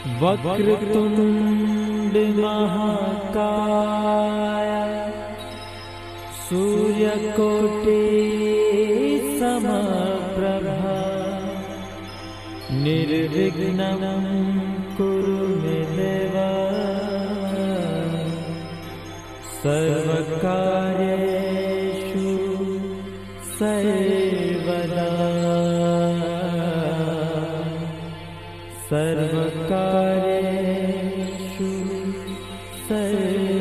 वक्रतुंड महाकाय सूर्यकोटि समप्रभा निर्विघ्नं कुरु मे देव सर्वकार्येषु सर्वदा सर्वकार्येषु सर्वदा।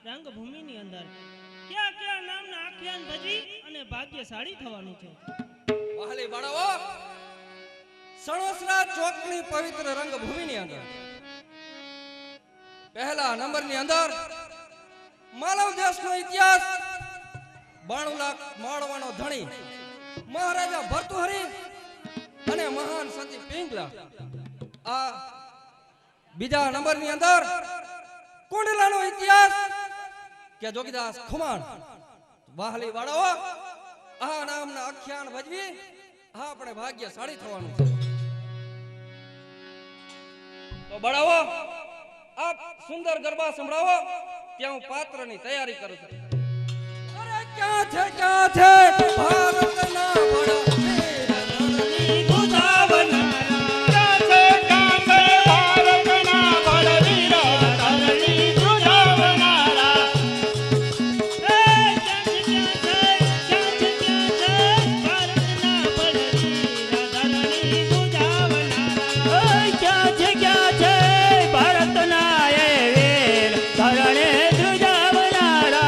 રંગભૂમિની અંદર ક્યાં ક્યાં નામના આખ્યાન ભજવી અને ભાગ્યશાળી થવાનું છે। વહાલી બાળાઓ, સણોસરા ચોકની પવિત્ર રંગભૂમિની અંદર પહેલા નંબરની અંદર માનવ દેશનો ઇતિહાસ 92 લાખ માળવાનો ધણી મહારાજા ભર્તુહરી અને મહાન સતી પિંગલા આ બીજા નંબરની અંદર કુંડલાનો ઇતિહાસ કે જોગીદાસ ખુમાણ વાહલી વાળાઓ આ નામના આખ્યાન ભજવી આપણે ભાગ્યશાળી થવાનું છે. તો બળાવો આપ સુંદર ગરબા સંભળાવો ત્યાં હું પાત્રની તૈયારી કરું છું. અરે ક્યાં છે ભારતના બળા ધરણે ધ્રુજાવનારા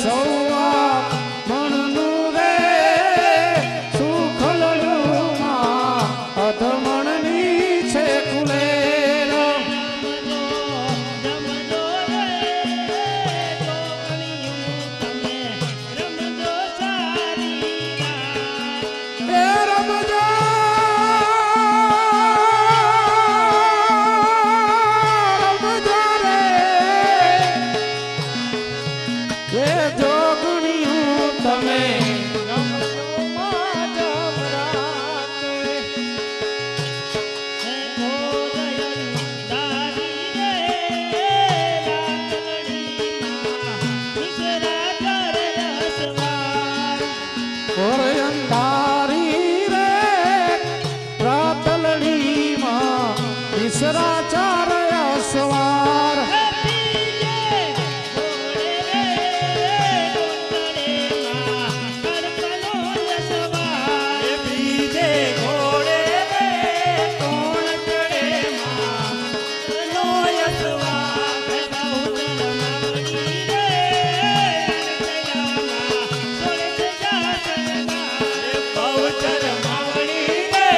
સૌવા મણનું રે સુખલડુમાં અધમણની છે કુલેર રમજો રે જોગણીયું તમે રમજો સારી રાત. એ રમજો રમજો રે એ જોગણીયું તમે રમજો માં જમરાતે. હે ગોદયન દારી રે રાતડીમાં મિસરા કરે રસવાર. ઓર અંધારી રે રાતલડીમાં ઈસરા ચાર અસવાર હે પીજે ઘોડે રે ડુંગરેમાં કડકનો યસવાર. બીજે ઘોડે રે કોણ ચડે માં નો યસવાર હે બહુચર માવડી રે રણકયામાં સોળે સજા સજવાર. બહુચર માવડી રે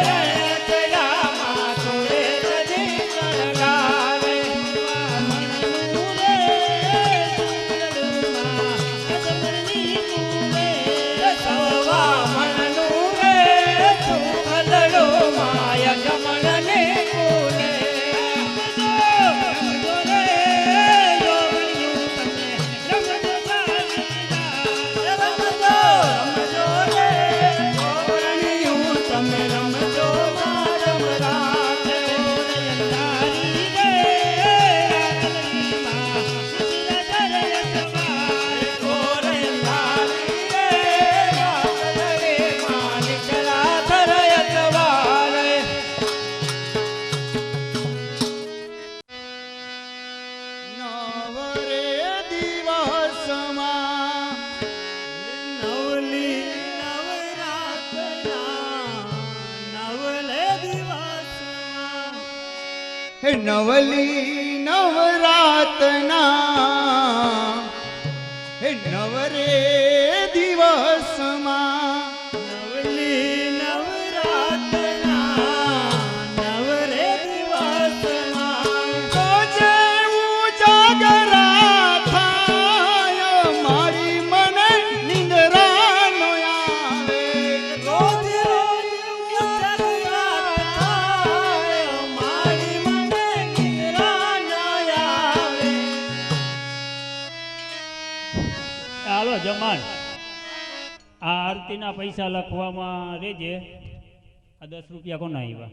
રણકયામાં સોળે સજી શણગારે. મનનું રે સુગડુમાં અજમરની કુવે. સવા મણનું રે સુખલડો માય ગમણને કુલે. રમજો રે જોગણીયું તમે રમજો સારી રાત. રમજો રમજો રે જોગણીયું તમે રમજો માં રમરાતે. અંધારી રે રાતડીમાં મિસરા કરે રસવાર. ઘોર અંધારી રે રાતલડીમાં નીકળા ધરયત વારે. નવરે દિવસમાં નવલી નવરાતના નવલે દિવસમાં નવલી નવરાતના નવરે દિવસમાં નવલી નવરાતના નવરે દિવસમાં જે ઉજાગરા થાય મારી મને નિંદરા નો આવે. રોજ રોજ ઉજાગરા થાય મારી મને નિંદરા ન આવે. હાલો જમાન આ આરતીના પૈસા લખવામાં રેજે. આ 10 રૂપિયા કોના આવ્યા?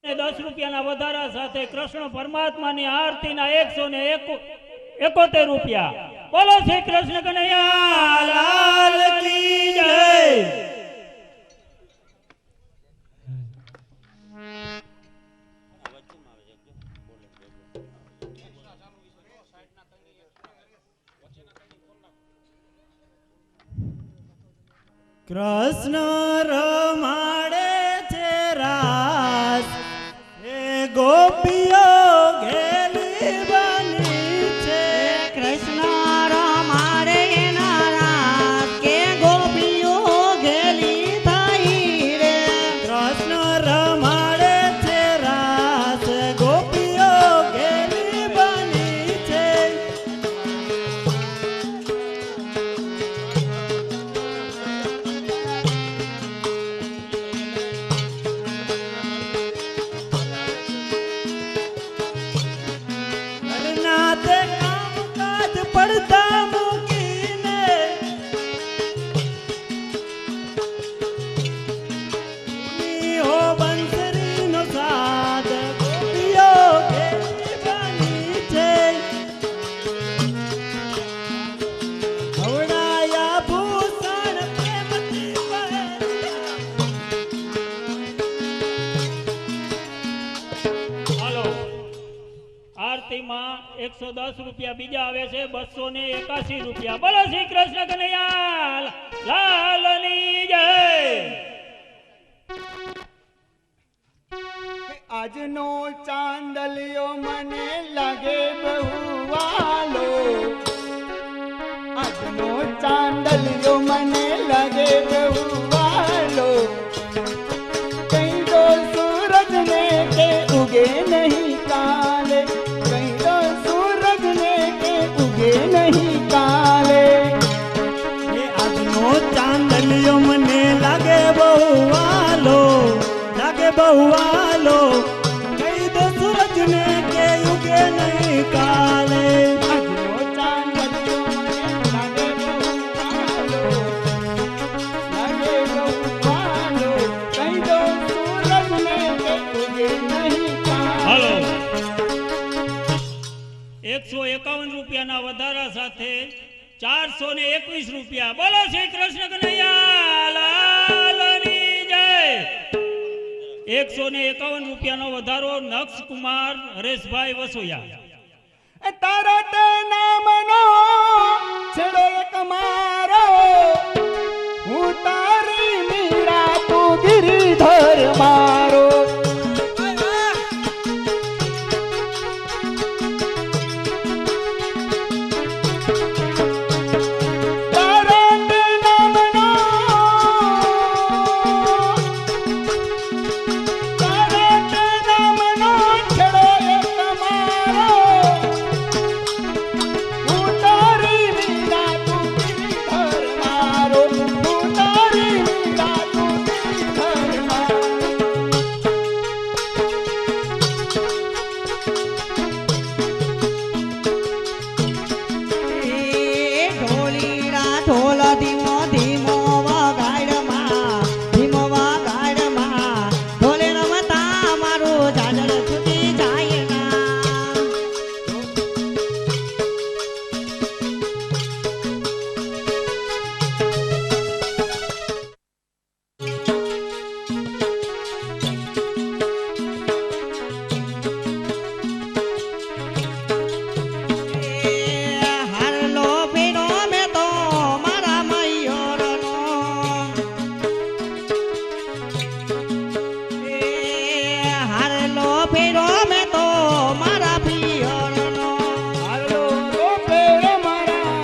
એ 10 રૂપિયાના વધારા સાથે કૃષ્ણ પરમાત્માની આરતીના 171 રૂપિયા. બોલો શ્રી કૃષ્ણ કનૈયા લાલ કી જય. કૃષ્ણ રમાડે છે રાસ એ ગોપીઓ ઘેલી બની છે. કૃષ્ણ રમાડે નારાજ કે ગોપીઓ ઘેલી થઈ રે. કૃષ્ણ રમાડે છે રાસ ગોપીઓ ઘેલી બની છે. નાતે કામકાજ પડતા મૂકીને હો બંસરીનો સાદ ગોપીઓ ઘેલી બની છે. હવડાયા ભૂષણ પ્રેમથી હાલો આરતીમાં 110 રૂપિયા બીજા આવે છે. 281 રૂપિયા. બોલો શ્રી કૃષ્ણ કનૈયા લાલની જય. આજનો ચાંદલિયો મને લાગે બહુ વાલો, આજનો ચાંદલિયો મને લાગે બહુ વાલો, કઈ દો સૂરજ ને કે ઉગે નહીં કાલે, કઈ દો સૂરજ ને કે ઉગે નહીં કાલે. એ આજનો ચાંદલિયો મને લાગે બહુ વાલો, લાગે બહુ વાલો, કહી દો સૂરજ ને કે ઉગે નહીં કાલે. આજનો ચાંદલિયો મને લાગે બહુ વાલો, લાગે બહુ વાલો, કઈ દો સૂરજ ને કે ઉગે નહીં હાલો કાલે. 151 રૂપિયાના વધારા સાથે 421 રૂપિયા. બોલો શ્રી કૃષ્ણ કનૈયા લાલની જય. 151 રૂપિયાનો વધારો નક્ષ કુમાર હરેશભાઈ વસોયા. તારો તે નામનો છેડો એક મારો, હું તારી મીરા તું ગિરિધર મારો. તારો તે નામનો, તારો તે નામનો છેડો એક મારો, હું તારી મીરા તું ગિરિધર મારો, હું તારી મીરા તું ગિરિધર મારો. ઢોલીરા ઢોલ ધીમો ધીમો વગાડમાં, ધીમો વગાડમાં, ઢોલે રમતા મારું ઝાઝર છૂટી જાય ના. હારલો ફેરો મેં તો મારા મયુરનો, હારલો ફેરો મેં તો મારા પિયરનો, હાલો રોપેર મારા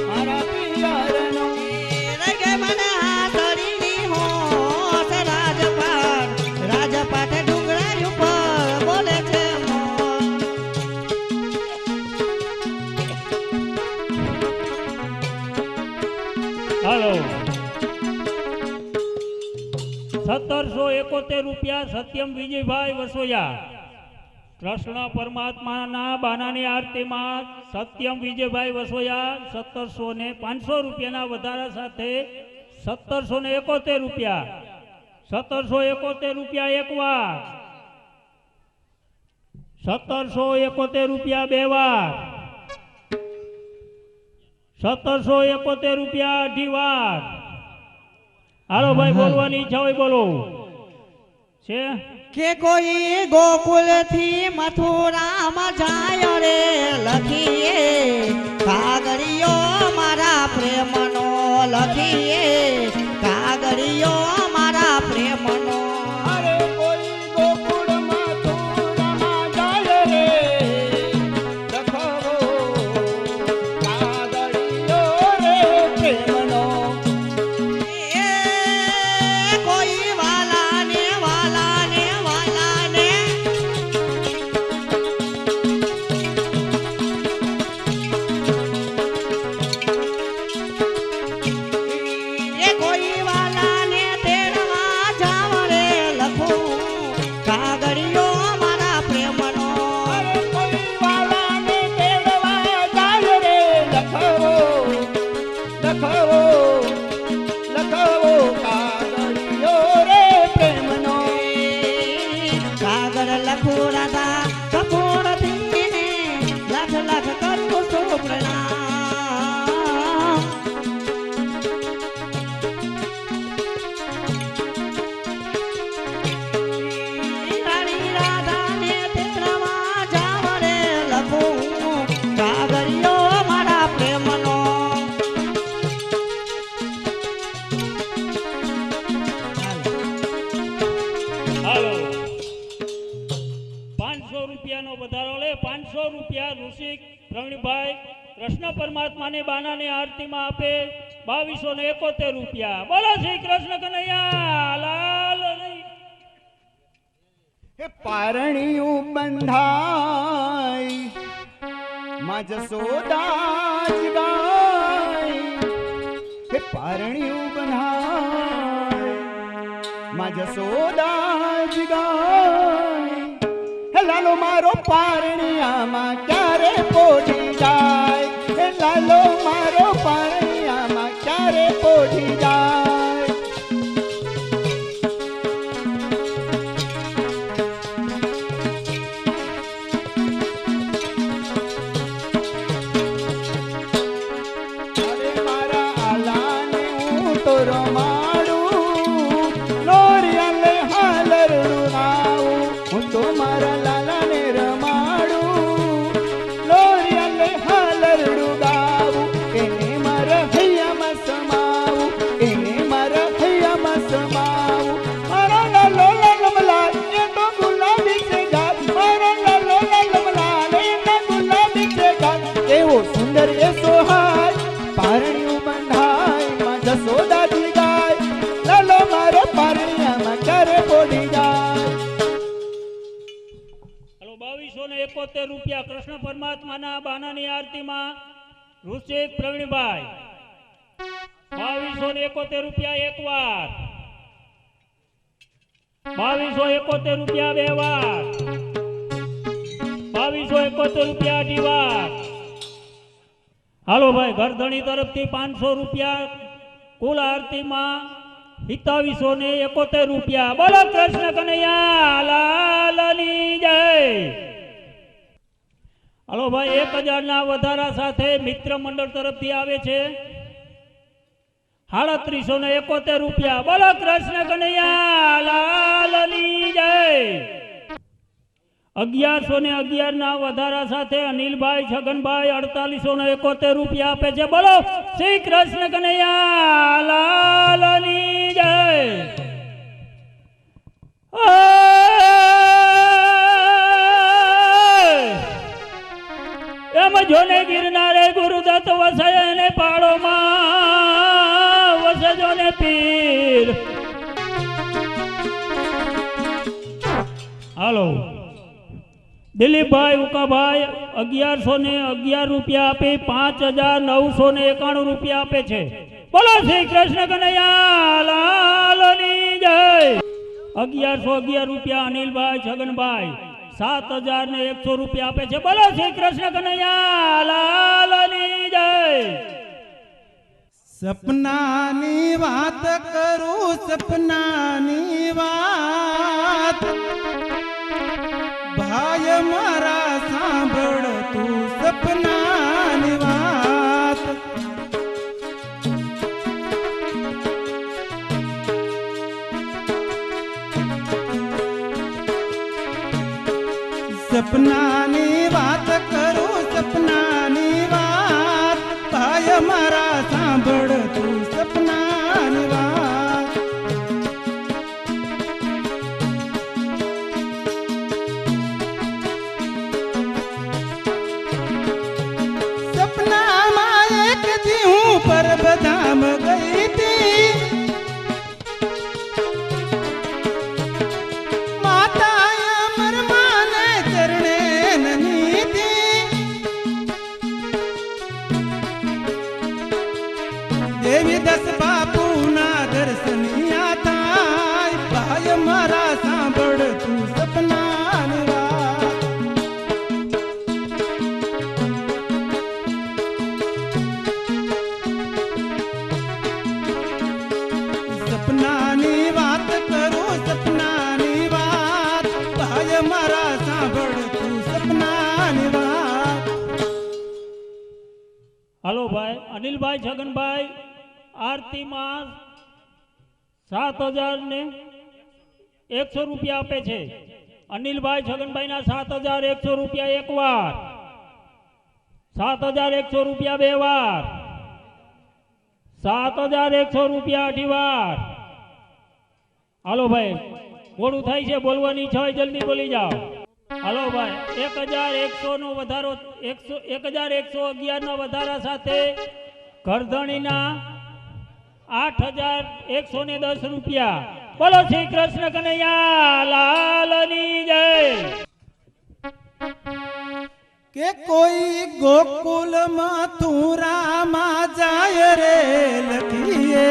મારા પિયરનો. રગે મને હાથડીની હોશ રાજપાટ, રાજપાટ ડુંગરા ઉપર બોલે છે મોર. હાલો 1771 રૂપિયા સત્યમ વિજયભાઈ વસોયા. કૃષ્ણ પરમાત્માના બાનાની આરતીમાં સત્યમ વિજયભાઈ વસોયા 500 રૂપિયાના વધારા સાથે 1771 રૂપિયા. 1771 રૂપિયા એક વાર, 1771 રૂપિયા બે વાર, 1771 રૂપિયા અઢી વાર. હાલો ભાઈ, બોલવાની ઈચ્છા હોય બોલો. છે કે કોઈ ગોકુલ થી મથુરામાં જાય રે લખીએ, કાગળિયો મારા પ્રેમનો લખીએ, કાગળિયો મારા પ્રેમનો. અરે કોઈ ગોકુળમાં તુરમાં જાય રે, લખવો કાગળિયો રે પ્રેમનો. એ કોઈ વાલાને વાલાને વાલાને, એ કોઈ વાલાને તેડવા જાવ રે લખું, કાગળિયો મારા પ્રેમનો. અરે કોઈ વાલાને તેડવા જાય રે, લખવો લખવો લખવો કાગળિયો રે પ્રેમનો. કાગળ લખું રાધા કપૂર થઈને, લાખ લાખ કરું છું પ્રણામ. રાણી રાધાને તેડવા જાવ રે લખું, કાગળિયો મારા પ્રેમનો. હાલો રૂપિયાનો વધારો લે 500 રૂપિયા ઋષિક પ્રવીણભાઈ કૃષ્ણ પરમાત્માની બાનાની આરતીમાં આપે 2271 રૂપિયા. બોલો શ્રી કૃષ્ણ કનૈયા લાલ કી. હે પારણિયું બંધાય માં જસોદા જ ગાય. હે પારણિયું બંધાય માં જસોદા જ ગાય. હે લાલો મારો પારણિયામાં ક્યારે પોઢી જાય. હે લાલો મારો પારણિયામાં ક્યારે પોઢી જાય. અરે મારા આલાને હું તો રમાડું, લોરિયાને હાલરડું નાવું. હું તો મારા લાલાને રમાડું, લોરિયાને હાલરડું ગાવું. એને મારા હૈયામાં સમાવું, એને મારા હૈયામાં સમાવું. મારા લાલો લાલમલાલ એ તો ગુલાબી છે ગાલ. મારા લાલો લાલમલાલ એ તો ગુલાબી છે ગાલ. કેવો સુંદર એ સોહાય પારણિયું બંધાય માં જસોદાજી ગાય. લાલો મારો પારણિયામાં ક્યારે પોઢી જાય. હાલો 2271 રૂપિયા કૃષ્ણ પરમાત્માના બાનાની આરતીમાં ઋષિક પ્રવીણભાઈ 2271 રૂપિયા એક વાર, 2271 રૂપિયા બે વાર, 2271 રૂપિયા અઢી વાર. હાલો ભાઈ ઘરધણી તરફથી 500 રૂપિયા કુલ આરતીમાં 2771 રૂપિયા. બોલો કૃષ્ણ કનૈયા લાલની જય. હાલો ભાઈ 1000 ના વધારા સાથે મિત્ર મંડળ તરફથી આવે છે 3771 રૂપિયા. બોલો કૃષ્ણ કનૈયા લાલની જય. 1111 ના વધારા સાથે અનિલભાઈ છગનભાઈ 4871 રૂપિયા આપે છે. બોલો શ્રી કૃષ્ણ કનૈયા લાલની જય. એમ જોને ગિરનારે ગુરુદત્ત વસે ને પાડોમાં વસે જોને પીર. હાલો દિલીપભાઈ ઉકાભાઈ 1111 રૂપિયા આપી 5991 રૂપિયા આપે છે. બોલો શ્રી કૃષ્ણ કનૈયા લાલની જય. 1111 રૂપિયા અનિલભાઈ છગનભાઈ 7100 રૂપિયા આપે છે. બોલો શ્રી કૃષ્ણ કનૈયા લાલની જય. સપનાની વાત કરું, સપનાની વાત ભાઈ મારા સાંભળ તું સપનાની વાત. સપનાની વાત કરું, સપનાની વાત ભાઈ મારા સાંભળ તું સપનાની વાત. સપનામાં એક દી હું પરબધામ ગઈ હતી. માતા અમર માને ચરણે નની હતી. દેવી દસ બાપુના દર્શનિયા થાય ભાઈ મારા સાંભળ તું સપનાની વાત. સપનાની વાત કરું, સપનાની વાત ભાઈ મારા સાંભળ તું સપનાની વાત. હાલો ભાઈ અનિલભાઈ છગનભાઈ આરતીમાં 7100 રૂપિયા આપે છે. અનિલભાઈ છગનભાઈના 7100 રૂપિયા એક વાર, 7100 રૂપિયા બે વાર, 7100 રૂપિયા અઢી વાર. હાલો ભાઈ મોડું થાય છે, બોલવાની ઈચ્છા હોય જલ્દી બોલી જાઓ. હાલો ભાઈ 1100 નો વધારો 1111 ના વધારા સાથે કરધણીના 8110 રૂપિયા. બોલો શ્રી કૃષ્ણ કનૈયા લાલની જય. કે કોઈ ગોકુલ મથુરામાં જાય રે લખીએ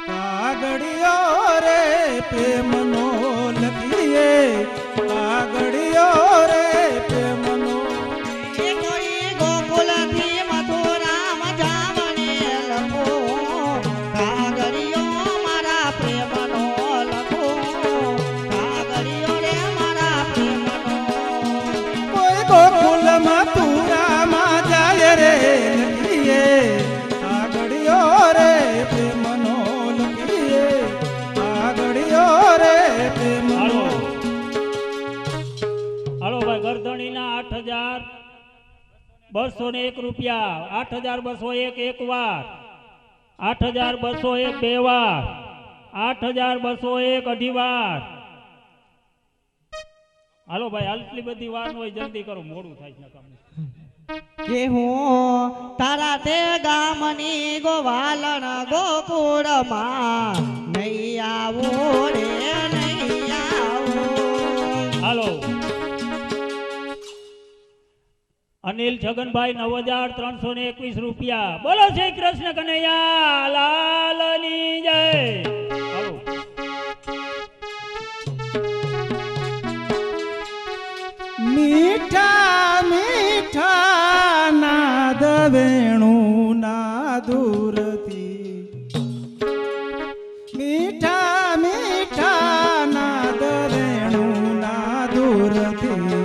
કાગડિયો રે પ્રેમનો લખીએ કાગડિયો રે પ્રેમનો એ કોઈ ગોકુલથી મથુરામાં જાવને લખો કાગળિયો મારા પ્રેમનો લખો કાગળિયો રે મારા પ્રેમનો કોઈ ગોકુલ મથુરામાં જાય રે લખીએ કાગડિયો રે પ્રેમનો લખીએ કાગડિયો રે પ્રેમનો. હાલો ભાઈ ગરધણીના 8201 રૂપિયા. 8201 એક વાર, 8201 બે વાર, 8201 અઢી વાર. હાલો ભાઈ આટલી બધી વાર હોય જલ્દી કરો, મોડું થાય છે કામ. કે હું તારા તે ગામની ગોવાલણ ગોકુળમાં નહીં આવું રે નહીં આવું. હાલો અનિલ છગનભાઈ 9321 રૂપિયા. બોલો શ્રી કૃષ્ણ કનૈયા લાલની જય. હાલો મીઠા મીઠા નાદ વેણું ના દૂરથી મીઠા મીઠા નાદ વેણું ના દૂરથી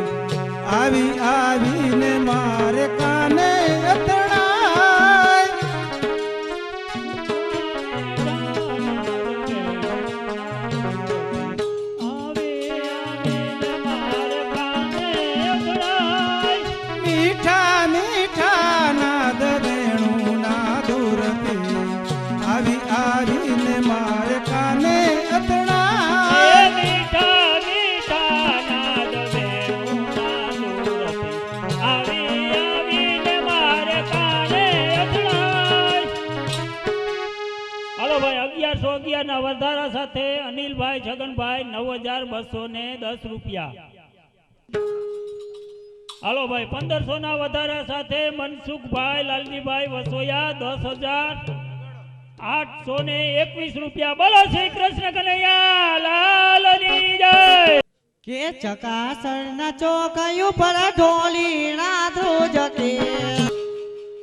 આવી આવીને મારે કાને અથડાય મીઠા મીઠા નાદ વેણું ના દૂરથી આવી આવીને મારે કાને અથડાય મીઠા મીઠા નાદ વેણું ના દૂરથી આવી આવીને મારે કાને અથડાય. હાલો ભાઈ 1111 ના વધારા સાથે અનિલભાઈ છગનભાઈ 9210 રૂપિયા. હાલો ભાઈ 1500 ના વધારા સાથે મનસુખભાઈ લાલજીભાઈ વસોયા 10821 રૂપિયા. બોલો શ્રી કૃષ્ણ કનૈયા લાલની જય. કે ચકાસરના ચોકયું પર ઢોલીના ધ્રુજકે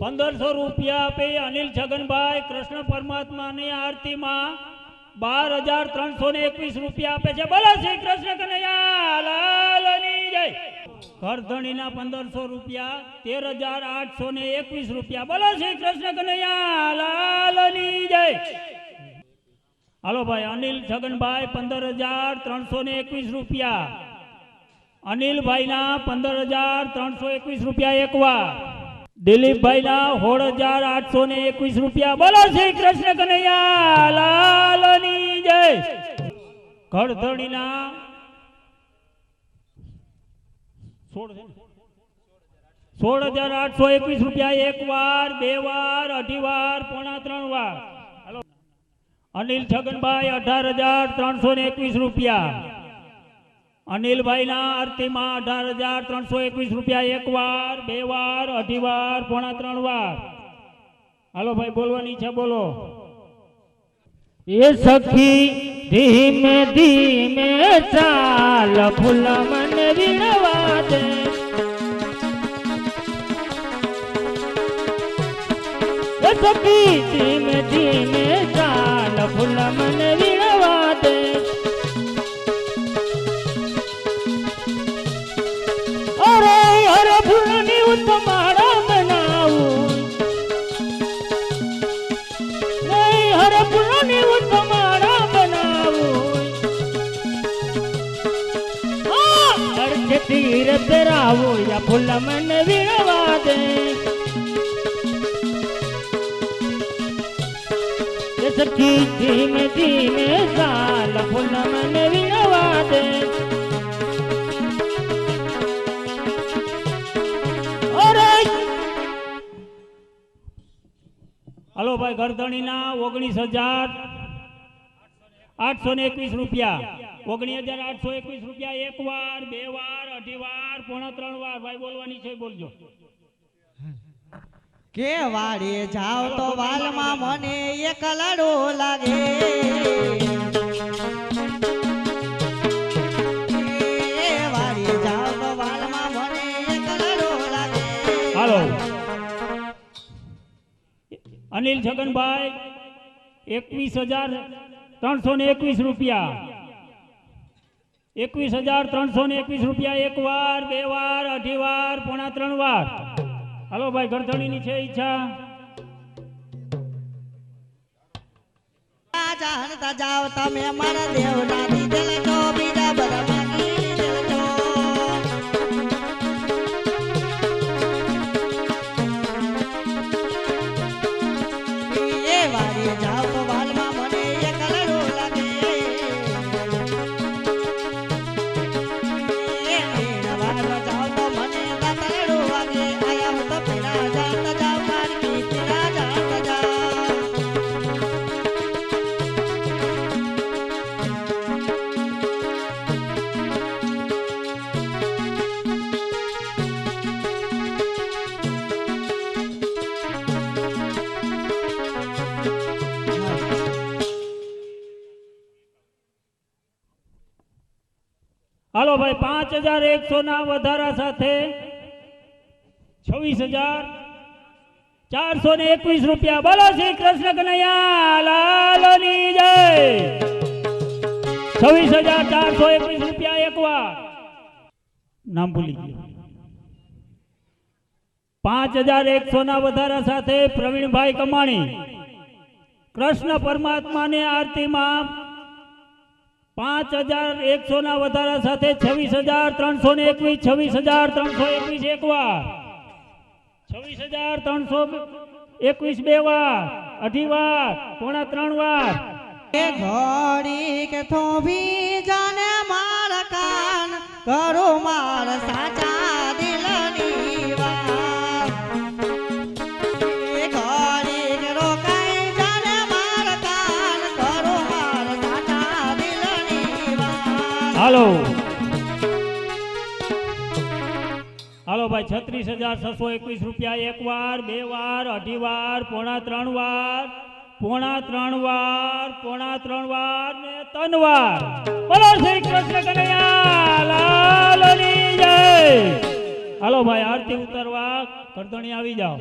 1500 રૂપિયા આપે અનિલ છગનભાઈ કૃષ્ણ પરમાત્માની આરતીમાં 12321 રૂપિયા આપે છે. બોલો શ્રી કૃષ્ણ કનૈયા લાલની જય. કરધણીના 1500 રૂપિયા 13821 રૂપિયા. બોલો શ્રી કૃષ્ણ કનૈયા લાલની જય. હાલો ભાઈ અનિલ છગનભાઈ 15321 રૂપિયા. અનિલભાઈના 15321 રૂપિયા એક વાર. દિલીપભાઈના 16821 રૂપિયા. બોલો શ્રી કૃષ્ણ કનૈયા લાલની જય. કરધણીના 16821 રૂપિયા એક વાર, બે વાર, અઢી વાર, પોણા ત્રણ વાર. હાલો અનિલ છગનભાઈ 18321 રૂપિયા. અનિલભાઈના આરતીમાં 18321 રૂપિયા એક વાર, બે વાર, અઢી વાર, પોણા ત્રણ વાર. હાલો ભાઈ બોલવાની છે, બોલો. એ સખી ધીમે ધીમે ચાલ ફૂલ મન વીણવા દે. એ સખી ધીમે ધીમે ચાલ ફૂલ મન વીણવા દે. અરે અરે ફૂલની ઉત્તમાળા બનાવું, નહીં હરે ફૂલની ઉત્તમાળા બનાવું. અર્ધ તીર પહેરાવું યા ફૂલ મન વીણવા દે. એ સખી ધીમે ધીમે ચાલ ફૂલ મન વીણવા દે. ભાઈ ગરધણીના 19,821 રૂપિયા 19,821 રૂપિયા. એક વાર, બે વાર, અઢી વાર, પોણા 3 વાર. ભાઈ બોલવાની છે, બોલજો. કે વાડીએ જાવ તો વાલમાં મને એક લડો લાગે કે વાડીએ જાવ તો વાલમાં મને એક લડો લાગે. હાલો અનિલ છગનભાઈ 21,321 રૂપિયા 21,321 રૂપિયા. એક વાર, બે વાર, અઢી વાર, પોણા 3 વાર. હાલો ભાઈ ગરધણીની છે ઈચ્છા. જાણતા જાવ તમે મારા દેવના દીધેલ છો બીજા બધા માગી લીધેલ છો. એ વાડીએ જાવ તો વાલમાં મને એક લડો લાગે એ વાડવા જાવ તો મને દાતરડો વાગે. આયા તો પેલા જાણતા જાવ મારી પેલા જાણતા જાવ. હાલો ભાઈ 5,100 ના વધારા સાથે 26,421 રૂપિયા. બોલો શ્રી કૃષ્ણ કનૈયા લાલની જય. 26,421 રૂપિયા. એક વાર નામ ભૂલી ગયો. 5,100 ના વધારા સાથે પ્રવીણભાઈ કમાણી કૃષ્ણ પરમાત્માને આરતીમાં 5,100 ના વધારા સાથે 26,321 26,321 એક વાર 26,321 બે વાર, અઢી વાર, પોણા 3 વાર. એ ઘડી કે થોભી જાને માર કાન કરો માર સાચા દિલની વાત. એ ઘડી કે રોકાઈ જાને માર કાન કરો માર સાચા દિલની વાત. હાલો હાલો ભાઈ 36,621 રૂપિયા. એક વાર, બે વાર, અઢી વાર, પોણા 3 વાર, પોણા 3 વાર, પોણા 3 વાર ને 3 વાર. બોલો શ્રી કૃષ્ણ કનૈયા લાલની જય. હાલો ભાઈ આરતી ઉતારવા કરધણી આવી જાઓ.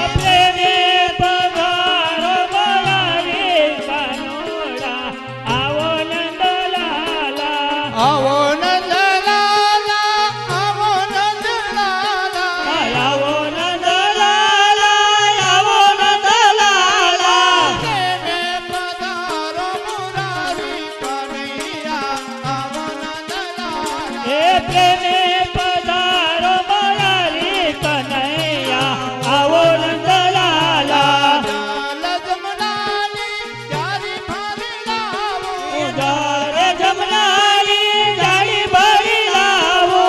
આપણે પધારો બોલાવી કાનોડા આવો નંદલાલા. આવો નંદલાલા, આવો નંદલાલા, આવો નંદલાલા, આવો નંદલાલા. તેને પધારો મુરારી કનૈયા, આવો નંદલાલા. એ પ્રેમે પધારો મોરારી કનૈયા આવો નંદલાલા. જલ જમનાની જારી ભરી લાવો. ઉદાર જમનાની જાળી ભરી લાવો.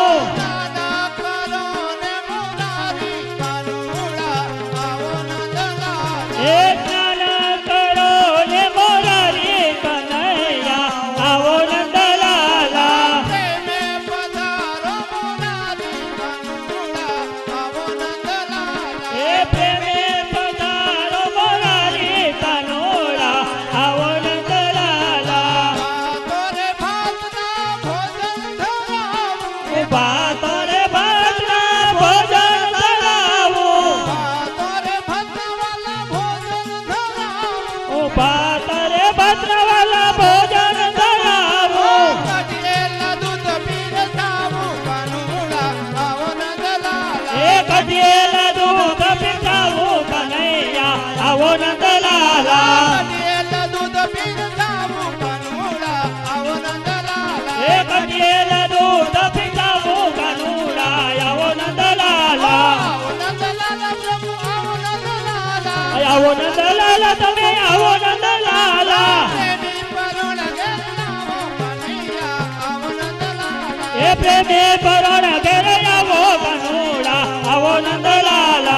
નાના કરો ને મુરારી કનૈયા, એ પ્રેમે પધારો મોરારી કનૈયા આવો નંદલાલા. એ પાતરે ભાતના ભોજન ધરાવો. ઓ પાતરે ભાતવાલા ભોજન ધરાવો. એ કઢિયેલા દૂધ પીરસાવું કનૈયા આવો નંદલાલા. એ કઢિયેલા દૂધ પીરસાવું કાનુડા આવો નંદલાલા. આવો નંદલાલા તમે આવો નંદલાલા. એ પ્રેમે પરણ ઘેર આવો કાનુડા આવો નંદલાલા.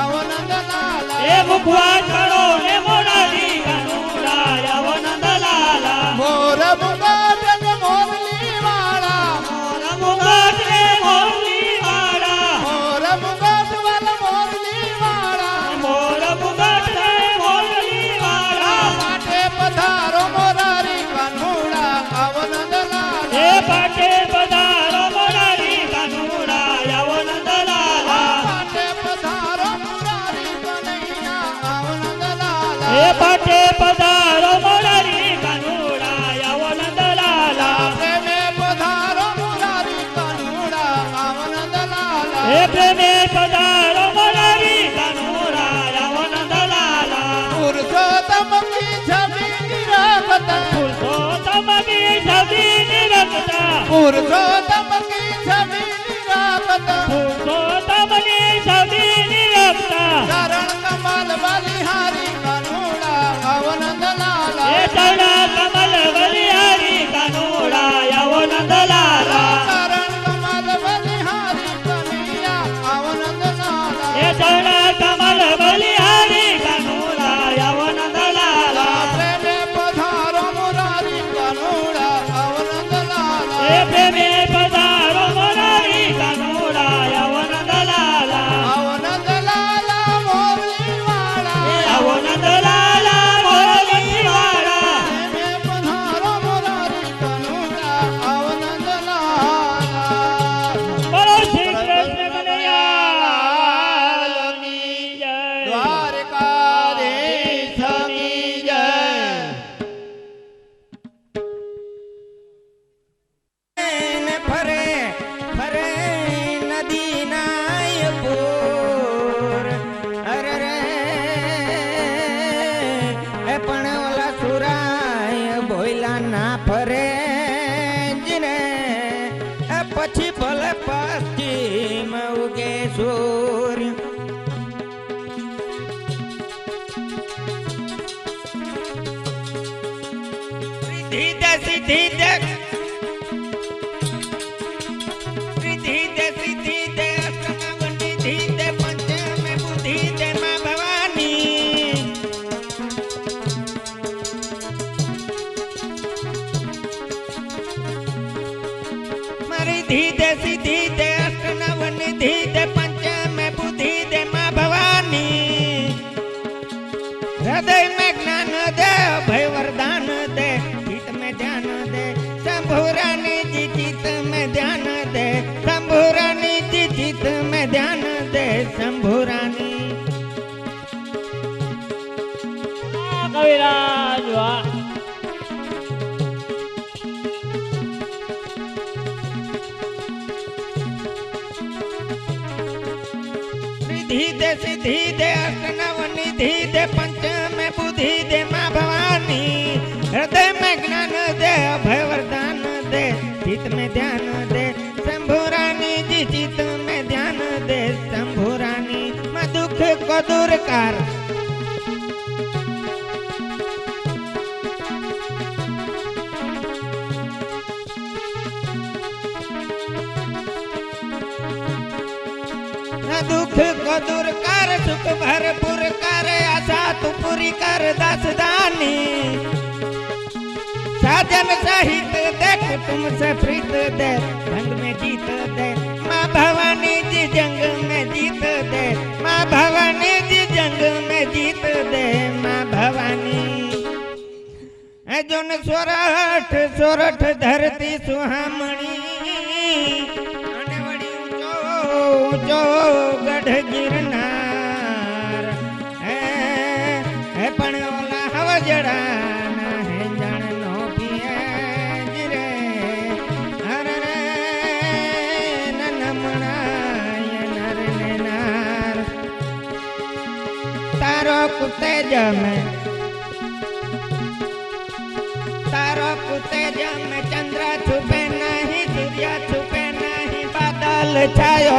આવો નંદલાલા એ મુખવાસ કાળો ને મોરારી કાનુડા આવો નંદલાલા મોર મુગટ ને મોરલી વાળા મોર મુગટ ને મોરલી વાળા મોર મુગટ વાળા મોરલી વાળા મોર મુગટ ને મોરલી વાળા માટે પધારો મોરારી કાનુડા આવો નંદલાલા એ પાટે પધારો મોરારી કાનુડા આવો નંદલાલા માટે પધારો મોરારી કનૈયા આવો નંદલાલા એ પાટે પધારો મોરારી કાનુડા આવો નંદલાલા પ્રેમે પધારો મોરારી કાનુડા આવો નંદલાલા એ પ્રેમે પધારો મોરારી કાનુડા આવો નંદલાલા પુરુષોત્તમ કી છબી નિરખતા પુરુષોત્તમ કી છબી નિરખતા પુરુષોત્તમ કી છબી નિરખતા પુરુષોત્તમ કી છબી નિરખતા ચરણ કમલ બલિહારી કાનુડા આવો નંદલાલા એ ચરણ કમલ બલિહારી કાનુડા આવો નંદલાલા ચરણ કમલ બલિહારી કનૈયા આવો નંદલાલા એ ચરણ કમલ બલિહારી કાનુડા આવો નંદલાલા પ્રેમે પધારો મોરારી કાનુડા આવો નંદલાલા એ પ્રેમે પધારો મોરારી કાનુડા આવો નંદલાલા આવો નંદલાલા મોરલી વાળા આવો નંદલાલા મોરલી વાળા પ્રેમે પધારો મોરારી કાનુડા આવો નંદલાલા બોલો શ્રી કૃષ્ણ કનૈયાની જય દ્વારકાધીશની જય ફરે ફરે નદી નાય પૂર અરે રે એ પણ ઓલા સુરાય બોયલા ના ફરે જીને એ પછી ભલે પશ્ચિમ ઉગે સૂર્ય સીધી દે સીધી દે સિદ્ધિ દે અષ્ટનાવની ધી દે પંચમે બુદ્ધિ દે માં ભવાની મારી ધી દે સિદ્ધિ દે અષ્ટનાવની ધી દે પંચમે બુદ્ધિ દે માં ભવાની હૃદય में ज्ञान दे भय वरदान दे चित में ध्यान दे शंभुरानी जी चित में ध्यान दे शंभुरानी जी चित में ध्यान दे शंभुरानी કવિરાજ વાહ सिद्धि दे अष्टनवनी धी दे पंचमे बुद्धि दे माँ भवानी हृदय में ज्ञान दे अभय वरदान दे चित में ध्यान दे शंभुरानी जी चित में ध्यान दे शंभुरानी माँ दुख को दूर कर दुख को दूर कर सुख भरपूर कर आशा तू पूरी कर दासदानी साजन सहित देख तुमसे प्रीत दे जंग में जीत दे माँ भवानी जी जंग में जीत दे माँ भवानी जी जंग में जीत दे माँ भवानी जोन सोरठ सोरठ धरती सुहामणी ऊंचो गढ़ गिरनार है पण ओला हवजड़ा ना है जण नो पिए जिरे हर रे ननमणाय नर ने नार तारो कुतेज में चंद्र छुपे नहीं सूर्य छुपे नहीं बादल छायो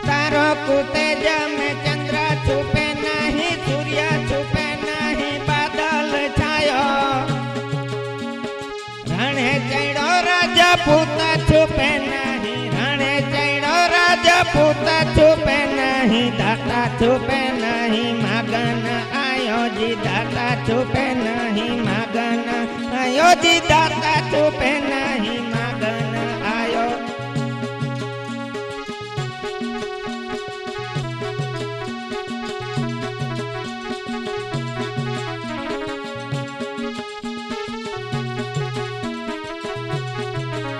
तारो कुतेज में चंद्र छुपे नहीं सूर्य छुपे नहीं बादल छायो રણે ચડ્યો રાજા પૂત છુપે નહીં, રણે ચડ્યો રાજા પૂત છુપે નહીં, દાતા છુપે નહીં મગન આયો જી, દાતા છુપે નહીં મગન આયો જી, દાતા છુપે નહીં મગન આયો.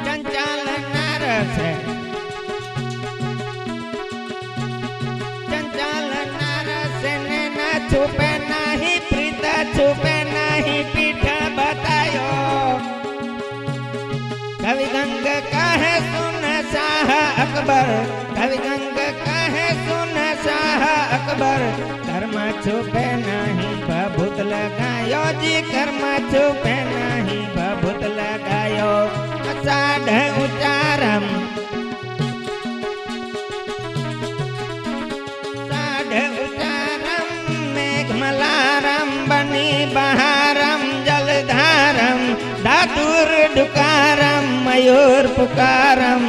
ચંચલ નારસે ચંચલ નારસે ને ના છુપે નહીં, પ્રીત છુપે નહીં પીઠ બતાયો. કવિ ગંગ કહે સુન શાહ અકબર, કવિ ગંગ કહે સુન શાહ અકબર, કર્મ છુપે નહીં ભભૂત લગાયો જી, કર્મ છુપે નહીં ભભૂત લગાયો. સાઢ ઉચારમ સાઢ ઉચારમ મેઘમલારમ બની બહારમ જલધારમ દાદુર ડુકારમ મયુર પુકારમ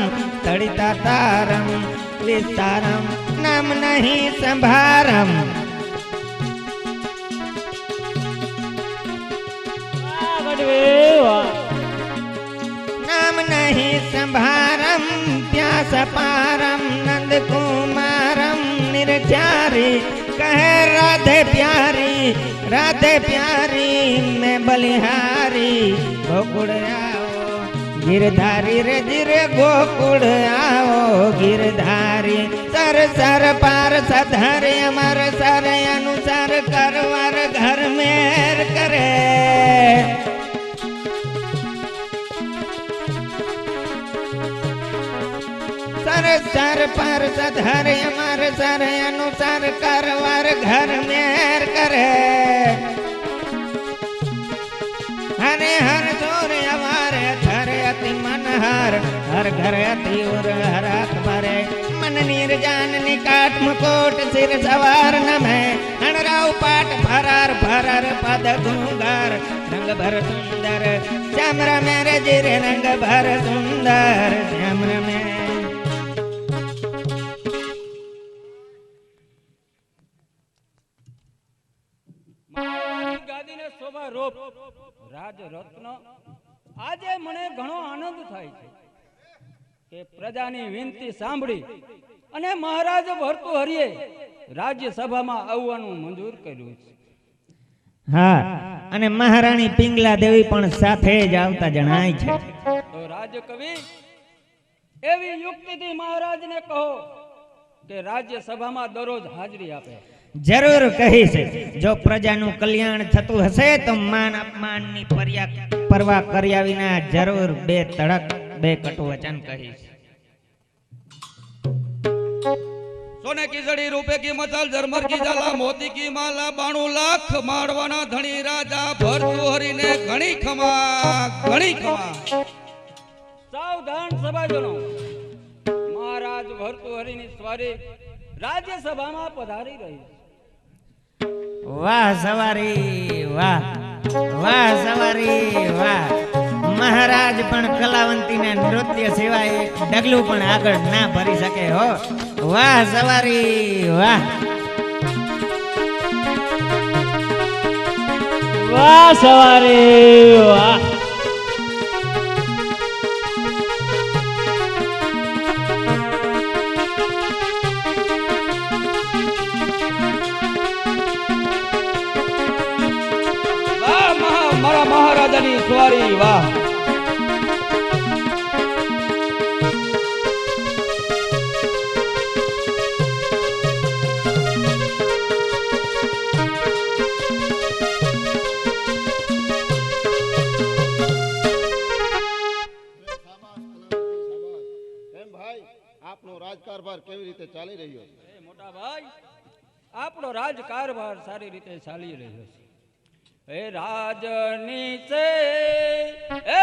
તડિતા તારમ વિસ્તારમ નામ નહીં સંભારમ. વાહ ગઢવી વાહ. નામ નહીં સંભારમ પ્યાસ પારમ નંદ કુમારમ નિર્ચારી કહે રાધે પ્યારી, રાધે પ્યારી मैं बलिहारी. गोकुड़ आओ गिरधारी रे जिरे गोकुड़ आओ गिरधारी. सर सर पार सधर अमर सर अनुसार करवर घर मेर करे. सर सर पर सधर अमर सर अनुसार करवर घर मेर करे. हरे हर जोर अवार थर अति मनहर, हर घर अति उर हरात भरे. मन निर्जान निकाट मुकोट सिर सवार नमः, हणराव पाट फरार फरर पद गुंगार. रंग भर सुंदर श्याम मेरे जिरे, रंग भर सुंदर श्याम में. ગાદીને શોભા રોપ રાજ રત્ન. આજે મને ઘણો આનંદ થાય છે કે પ્રજાની વિનંતી સાંભળી અને મહારાજ ભર્તૃહરિએ રાજ્યસભામાં આવવાનું મંજૂર કર્યું છે. હા, અને મહારાણી પિંગલા દેવી પણ સાથે જ આવતા જણાય છે. તો રાજકવિ એવી યુક્તિથી મહારાજને કહો કે રાજ્યસભામાં દરરોજ હાજરી આપે. જરૂર કહીશ. જો પ્રજાનું કલ્યાણ થતું હશે તો માન અપમાનની પરવા કર્યા વિના જરૂર બે તડક બે કટુ વચન કહીશ. सोने की जड़ी रुपए की मचाल झरमर की जाला मोती की माला 92 लाख मारवाना धनी राजा भर्तृहरि ने घणी खमा. सावधान सभाजनो, महाराज भर्तृहरि ની સ્વારી રાજ્યસભામાં પધારી રહી. વાહ સવારી વાહ, વાહ સવારી વાહ. મહારાજ પણ કલાવંતીના નૃત્ય સિવાય એક ડગલું પણ આગળ ના ભરી શકે હો. વાહ સવારી વાહ. વાહ સવારી વાહ. મારા મહારાજાની સ્વારી વાહ. આપનો રાજકારભાર કેવી રીતે ચાલી રહ્યો છે? મોટા ભાઈ, આપણો રાજકારભાર સારી રીતે ચાલી રહ્યો છે. એ રાજની છે એ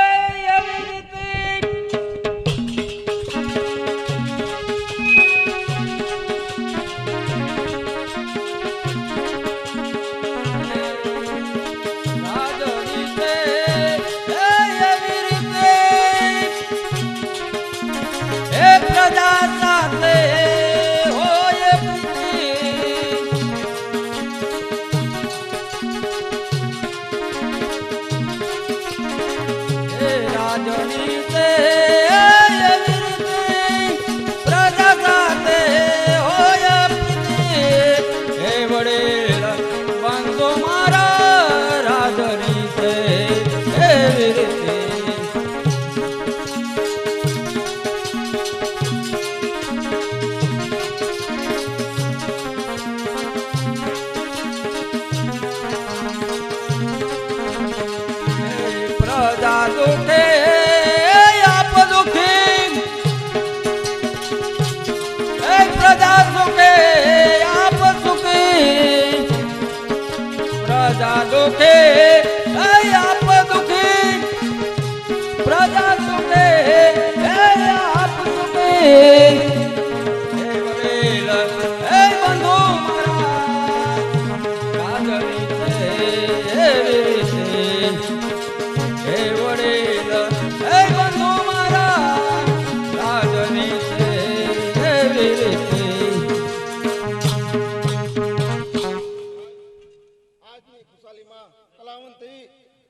એવી રીતે રાજની છે એ એવી રીતે રાજની તે એવી રીતે પ્રજા સાથે હોય પ્રીતિ હે વડેલ બંધો મારા રાજની તે એવી રીતે પ્રજા દુખે આપ દુખી પ્રજા સુખે આપ સુખી પ્રજા દુખે આપ દુખી પ્રજા સુખે આપ સુખી હે વડીલ હે બંધુ મારા રાજની છે એવી રીતે હે વડીલ હે બંધુ મારા રાજની છે એવી રીતે આજની ખુશાલીમાં કલાવંતી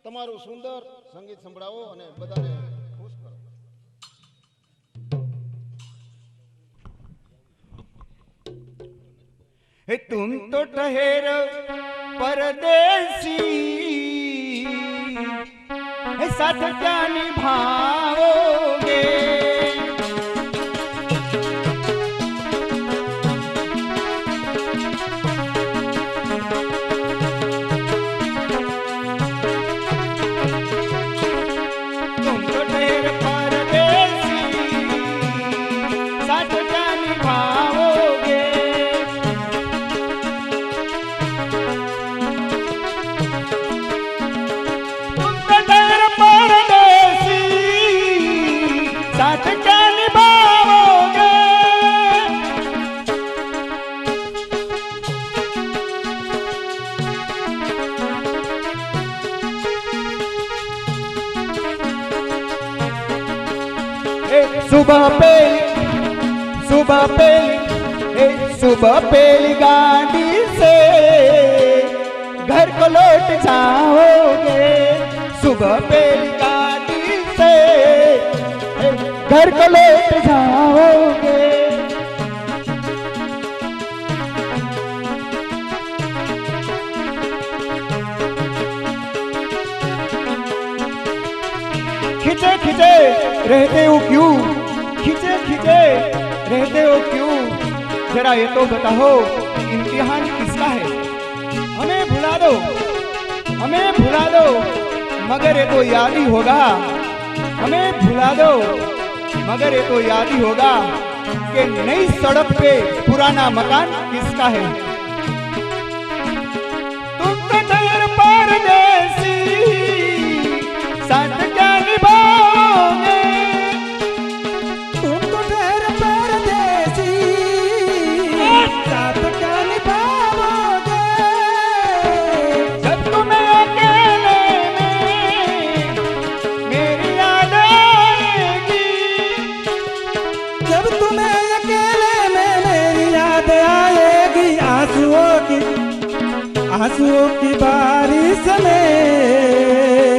તમારું સુંદર સંગીત સંભળાવો અને બધાને ખુશ કરો. तुम तो ठहर परदेसी साथ क्या निभाओगे तुम तो ठहर परदेसी साथ क्या निभाओगे साथ क्या निभाओगे सुबह पहली गाड़ी से घर को लौट जाओगे सुबह पहली गाड़ी से घर को लौट जाओगे खिंचे खिंचे रहते हो क्यों खिंचे खिंचे रहते हो क्यों जरा ये तो बताओ इम्तिहान किसका है हमें भुला दो मगर ये तो याद ही होगा हमें भुला दो मगर ये तो याद ही होगा कि नई सड़क पे पुराना मकान किसका है तुम तो ठहर परदेसी साथ क्या निभाओगे तुम तो ठहर परदेसी साथ क्या निभाओगे जब तुम्हें अकेले में मेरी याद आएगी जब तुम्हें अकेले में मेरी याद आएगी आंसुओं की बारिश में